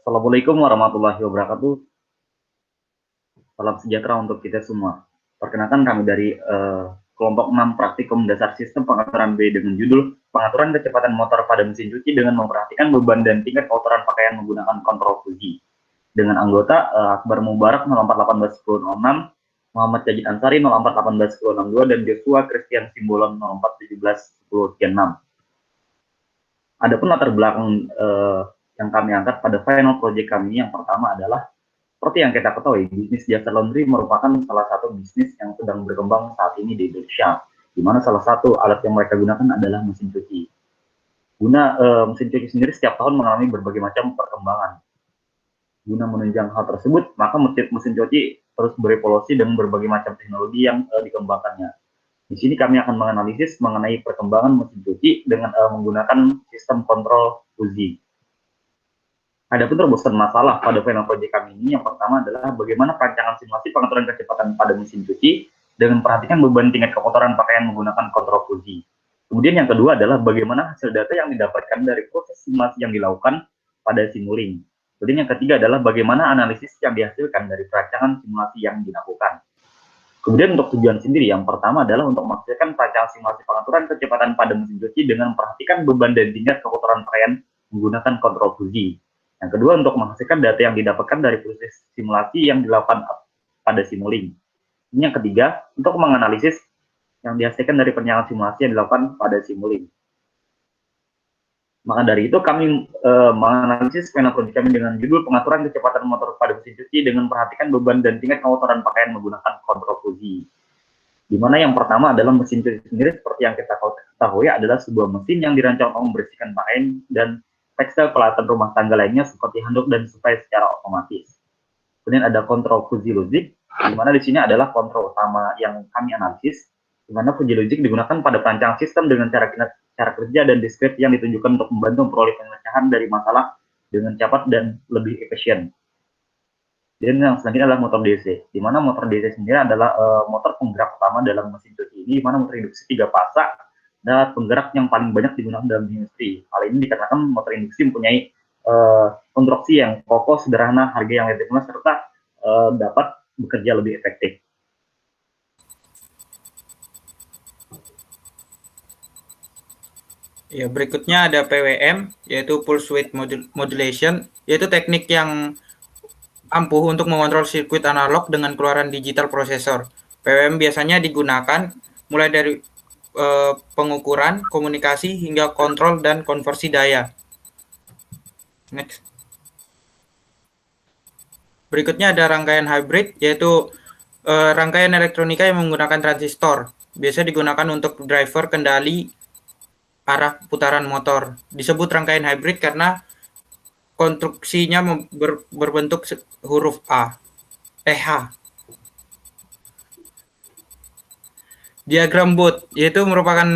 Assalamualaikum warahmatullahi wabarakatuh. Salam sejahtera untuk kita semua. Perkenalkan kami dari kelompok 6 praktikum dasar sistem pengaturan B dengan judul pengaturan kecepatan motor pada mesin cuci dengan memperhatikan beban dan tingkat kotoran pakaian menggunakan kontrol fuji. Dengan anggota Akbar Mubarak 04181006, Muhammad Jajid Ansari 04181062 dan Joshua Christian Simbolon 04171036. Adapun latar belakang yang kami angkat pada final project kami yang pertama adalah seperti yang kita ketahui, bisnis jasa laundry merupakan salah satu bisnis yang sedang berkembang saat ini di Indonesia, di mana salah satu alat yang mereka gunakan adalah mesin cuci. Mesin cuci sendiri setiap tahun mengalami berbagai macam perkembangan. Guna menunjang hal tersebut, maka mesin cuci terus berevolusi dengan berbagai macam teknologi yang dikembangkannya. Di sini kami akan menganalisis mengenai perkembangan mesin cuci dengan menggunakan sistem kontrol fuji. Adapun terobosan masalah pada final project kami ini yang pertama adalah bagaimana perancangan simulasi pengaturan kecepatan pada mesin cuci dengan perhatikan beban tingkat kekotoran pakaian menggunakan kontrol fuji. Kemudian yang kedua adalah bagaimana hasil data yang didapatkan dari proses simulasi yang dilakukan pada Simulink. Kemudian yang ketiga adalah bagaimana analisis yang dihasilkan dari perancangan simulasi yang dilakukan. Kemudian untuk tujuan sendiri, yang pertama adalah untuk menghasilkan perancangan simulasi pengaturan kecepatan pada mesin cuci dengan memperhatikan beban dan tingkat kekotoran pakaian menggunakan kontrol fuji. Yang kedua, untuk menghasilkan data yang didapatkan dari proses simulasi yang dilakukan pada Simulink. Ini yang ketiga, untuk menganalisis yang dihasilkan dari perancangan simulasi yang dilakukan pada Simulink. Maka dari itu kami menganalisis final project kami dengan judul pengaturan kecepatan motor pada mesin cuci dengan memperhatikan beban dan tingkat kekotoran pakaian menggunakan kontrol fuji. Di mana yang pertama adalah mesin cuci sendiri seperti yang kita ketahui adalah sebuah mesin yang dirancang untuk membersihkan pakaian dan tekstil peralatan rumah tangga lainnya seperti handuk dan supaya secara otomatis. Kemudian ada kontrol fuji logic, di mana di sini adalah kontrol utama yang kami analisis, di mana fuji logic digunakan pada perancangan sistem dengan cara kerja dan diskrit yang ditujukan untuk membantu memperoleh pemecahan dari masalah dengan cepat dan lebih efisien. Dan yang selanjutnya adalah motor DC, di mana motor DC sendiri adalah motor penggerak utama dalam mesin cuci ini, di mana motor induksi 3 pasang dan penggerak yang paling banyak digunakan dalam industri. Hal ini dikarenakan motor induksi mempunyai konstruksi yang kokoh, sederhana, harga yang relatif murah, serta dapat bekerja lebih efektif. Ya, berikutnya ada PWM, yaitu Pulse Width Modulation, yaitu teknik yang ampuh untuk mengontrol sirkuit analog dengan keluaran digital prosesor. PWM biasanya digunakan mulai dari pengukuran, komunikasi, hingga kontrol dan konversi daya. Next. Berikutnya ada rangkaian hybrid, yaitu rangkaian elektronika yang menggunakan transistor. Biasa digunakan untuk driver kendali arah putaran motor. Disebut rangkaian hybrid karena konstruksinya berbentuk huruf H. Diagram Booth, yaitu merupakan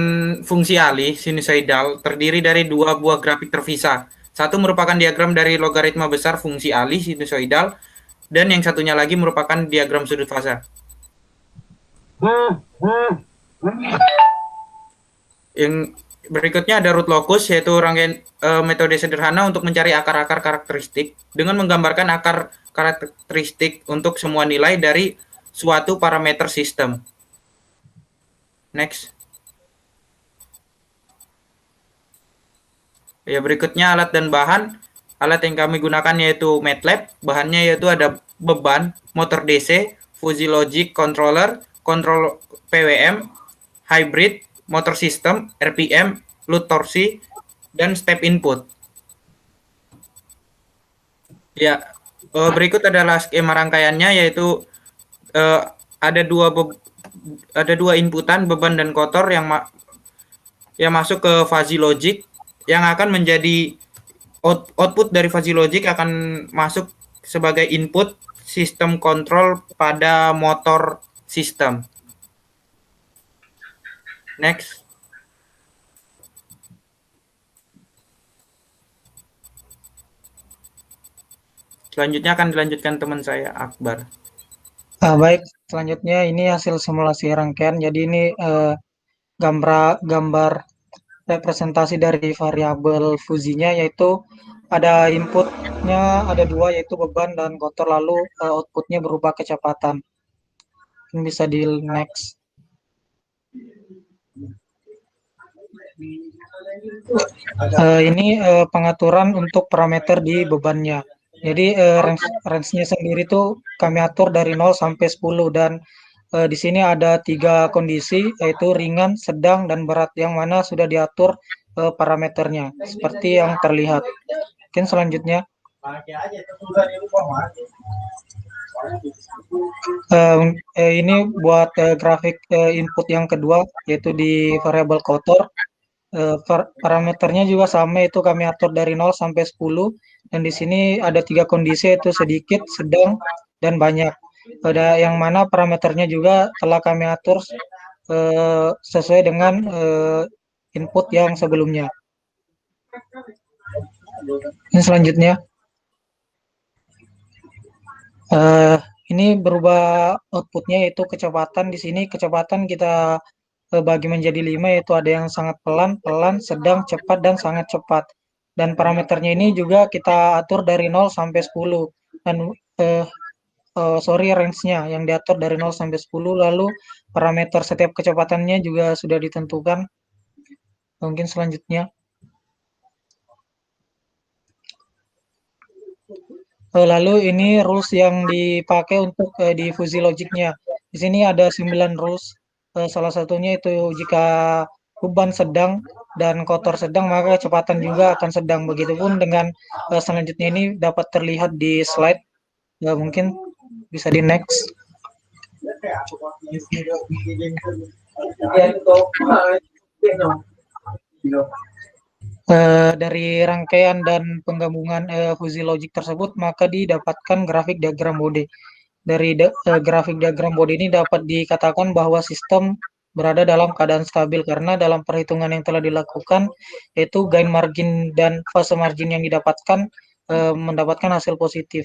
fungsi alih sinusoidal terdiri dari dua buah grafik terpisah. Satu merupakan diagram dari logaritma besar fungsi alih sinusoidal, dan yang satunya lagi merupakan diagram sudut fasa. Yang berikutnya ada root locus, yaitu rangkaian metode sederhana untuk mencari akar-akar karakteristik dengan menggambarkan akar karakteristik untuk semua nilai dari suatu parameter sistem. Next. Ya, berikutnya alat dan bahan. Alat yang kami gunakan yaitu MATLAB. Bahannya yaitu ada beban, motor DC, fuzzy logic controller, kontrol PWM, hybrid, motor system, RPM, load torsi, dan step input. Ya, berikut adalah skema rangkaiannya, yaitu ada dua inputan, beban dan kotor, yang masuk ke fuzzy logic, yang akan menjadi output dari fuzzy logic akan masuk sebagai input sistem kontrol pada motor sistem. Next. Selanjutnya akan dilanjutkan teman saya, Akbar. Baik, selanjutnya ini hasil simulasi rangkaian. Jadi ini gambar representasi dari variabel fuzinya, yaitu ada inputnya ada dua yaitu beban dan kotor, lalu outputnya berupa kecepatan. Bisa di next. Ini pengaturan untuk parameter di bebannya. Jadi range-nya sendiri tuh kami atur dari 0 sampai 10 dan di sini ada 3 kondisi yaitu ringan, sedang, dan berat yang mana sudah diatur parameternya seperti yang terlihat. Mungkin selanjutnya. Ini buat grafik input yang kedua yaitu di variabel kotor. Parameternya juga sama, itu kami atur dari 0 sampai 10 dan di sini ada 3 kondisi yaitu sedikit, sedang, dan banyak. Ada yang mana parameternya juga telah kami atur sesuai dengan input yang sebelumnya. Ini selanjutnya. Ini berubah outputnya yaitu kecepatan. Di sini kecepatan kita bagi menjadi 5 yaitu ada yang sangat pelan, pelan, sedang, cepat, dan sangat cepat. Dan parameternya ini juga kita atur dari 0 sampai 10. Dan range-nya yang diatur dari 0 sampai 10, lalu parameter setiap kecepatannya juga sudah ditentukan. Mungkin selanjutnya. Lalu ini rules yang dipakai untuk diffusi logiknya. Di sini ada 9 rules. Salah satunya itu jika beban sedang dan kotor sedang, maka kecepatan juga akan sedang. Begitupun dengan selanjutnya ini dapat terlihat di slide. Mungkin bisa di next. Dari rangkaian dan penggabungan fuzzy logic tersebut, maka didapatkan grafik diagram Bode. Dari grafik diagram Bode ini dapat dikatakan bahwa sistem berada dalam keadaan stabil karena dalam perhitungan yang telah dilakukan, yaitu gain margin dan fase margin yang didapatkan mendapatkan hasil positif.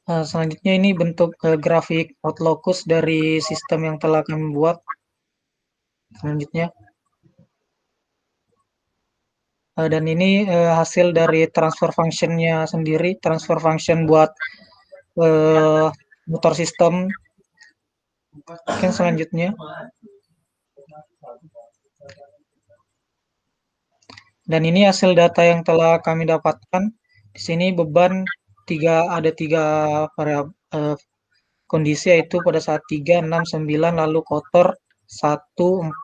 Selanjutnya ini bentuk grafik outlocus dari sistem yang telah kami buat. Selanjutnya. Dan ini hasil dari transfer function-nya sendiri, transfer function buat motor sistem. Mungkin selanjutnya. Dan ini hasil data yang telah kami dapatkan. Di sini beban ada tiga kondisi, yaitu pada saat 3, 6, 9, lalu kotor 1,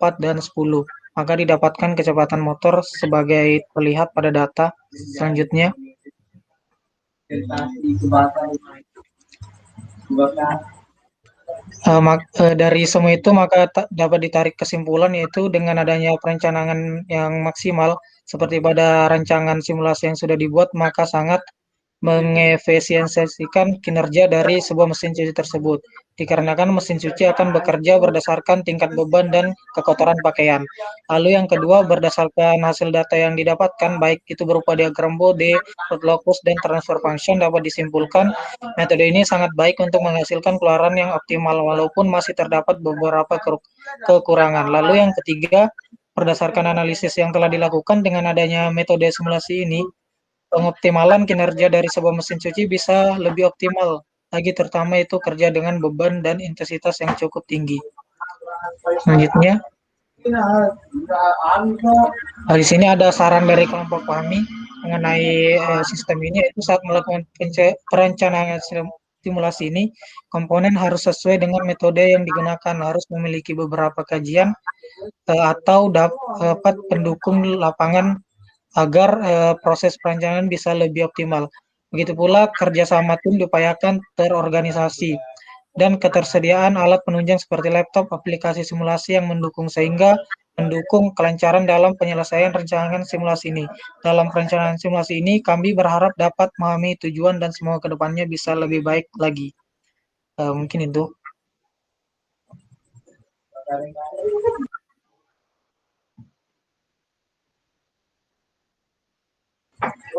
4, dan 10. Maka didapatkan kecepatan motor sebagai terlihat pada data. Selanjutnya. Dari semua itu maka dapat ditarik kesimpulan, yaitu dengan adanya perencanaan yang maksimal seperti pada rancangan simulasi yang sudah dibuat, maka sangat mengefisiensikan kinerja dari sebuah mesin cuci tersebut, dikarenakan mesin cuci akan bekerja berdasarkan tingkat beban dan kekotoran pakaian. Lalu yang kedua, berdasarkan hasil data yang didapatkan, baik itu berupa diagram Bode, locus, dan transfer function, dapat disimpulkan metode ini sangat baik untuk menghasilkan keluaran yang optimal walaupun masih terdapat beberapa kekurangan. Lalu yang ketiga, berdasarkan analisis yang telah dilakukan dengan adanya metode simulasi ini, pengoptimalan kinerja dari sebuah mesin cuci bisa lebih optimal lagi, terutama itu kerja dengan beban dan intensitas yang cukup tinggi. Selanjutnya, di sini ada saran dari kelompok kami mengenai sistem ini, yaitu saat melakukan perencanaan simulasi ini, komponen harus sesuai dengan metode yang digunakan, harus memiliki beberapa kajian atau dapat pendukung lapangan agar proses perencanaan bisa lebih optimal. Begitu pula kerjasama tim diupayakan terorganisasi dan ketersediaan alat penunjang seperti laptop, aplikasi simulasi yang mendukung sehingga mendukung kelancaran dalam penyelesaian rancangan simulasi ini. Dalam perencanaan simulasi ini, kami berharap dapat memahami tujuan dan semoga kedepannya bisa lebih baik lagi. Mungkin itu.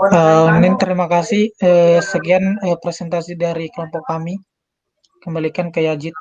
Mungkin terima kasih. Sekian presentasi dari kelompok kami. Kembalikan ke Yajid.